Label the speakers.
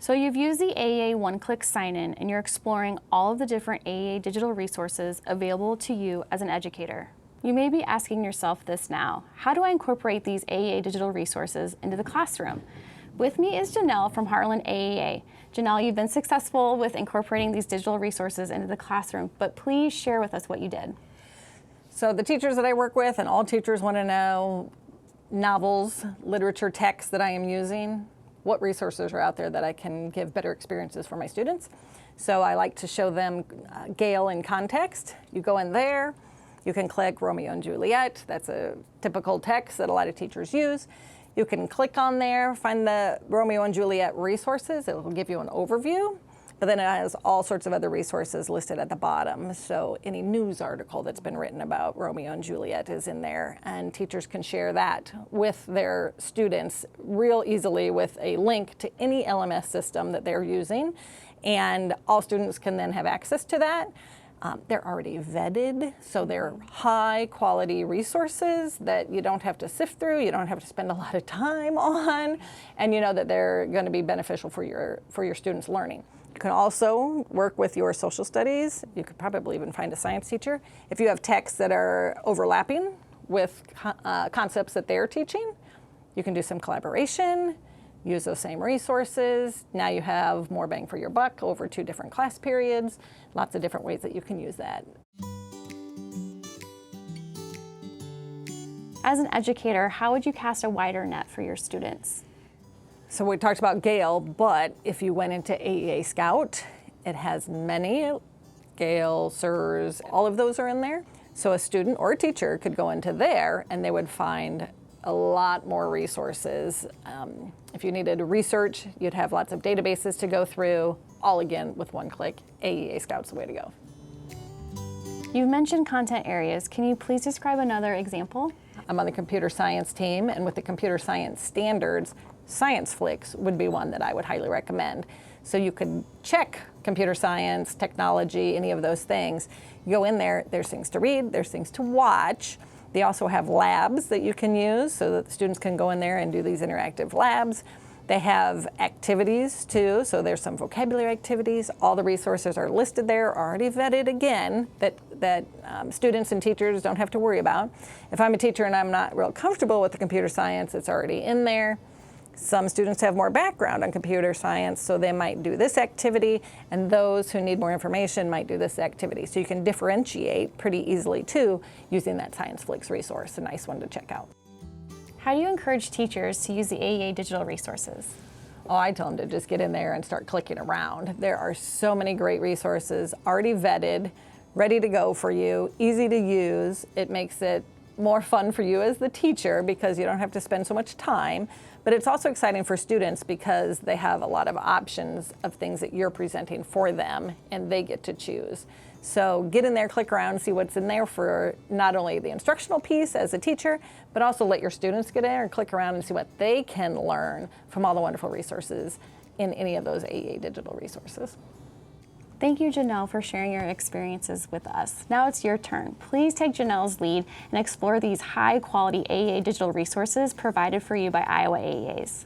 Speaker 1: So you've used the AEA one-click sign-in and you're exploring all of the different AEA digital resources available to you as an educator. You may be asking yourself this now: how do I incorporate these AEA digital resources into the classroom? With me is Janelle from Heartland AEA. Janelle, you've been successful with incorporating these digital resources into the classroom, but please share with us what you did.
Speaker 2: So the teachers that I work with, and all teachers want to know novels, literature, texts that I am using, what resources are out there that I can give better experiences for my students. So I like to show them Gale in context. You go in there, you can click Romeo and Juliet. That's a typical text that a lot of teachers use. You can click on there, find the Romeo and Juliet resources. It will give you an overview, but then it has all sorts of other resources listed at the bottom. So any news article that's been written about Romeo and Juliet is in there, and teachers can share that with their students real easily with a link to any LMS system that they're using, and all students can then have access to that. They're already vetted, so they're high quality resources that you don't have to sift through, you don't have to spend a lot of time on, and you know that they're going to be beneficial for your students' learning. You can also work with your social studies. You could probably even find a science teacher. If you have texts that are overlapping with concepts that they're teaching, you can do some collaboration, use those same resources. Now you have more bang for your buck over 2 different class periods. Lots of different ways that you can use that.
Speaker 1: As an educator, how would you cast a wider net for your students?
Speaker 2: So we talked about Gale, but if you went into AEA Scout, it has many. Gale, SIRS, all of those are in there. So a student or a teacher could go into there and they would find a lot more resources. If you needed research, you'd have lots of databases to go through, all again with one click. AEA Scout's the way to go.
Speaker 1: You've mentioned content areas. Can you please describe another example?
Speaker 2: I'm on the computer science team, and with the computer science standards, Science Flicks would be one that I would highly recommend. So you could check computer science, technology, any of those things. You go in there, there's things to read, there's things to watch. They also have labs that you can use so that the students can go in there and do these interactive labs. They have activities too, so there's some vocabulary activities. All the resources are listed there, already vetted again, that students and teachers don't have to worry about. If I'm a teacher and I'm not real comfortable with the computer science, it's already in there. Some students have more background on computer science, so they might do this activity, and those who need more information might do this activity. So you can differentiate pretty easily too using that Science Flicks resource, a nice one to check out.
Speaker 1: How do you encourage teachers to use the AEA digital resources?
Speaker 2: Oh, I tell them to just get in there and start clicking around. There are so many great resources already vetted, ready to go for you, easy to use. It makes it more fun for you as the teacher because you don't have to spend so much time. But it's also exciting for students because they have a lot of options of things that you're presenting for them and they get to choose. So get in there, click around, see what's in there for not only the instructional piece as a teacher, but also let your students get in there and click around and see what they can learn from all the wonderful resources in any of those AEA digital resources.
Speaker 1: Thank you, Janelle, for sharing your experiences with us. Now it's your turn. Please take Janelle's lead and explore these high-quality AEA digital resources provided for you by Iowa AEAs.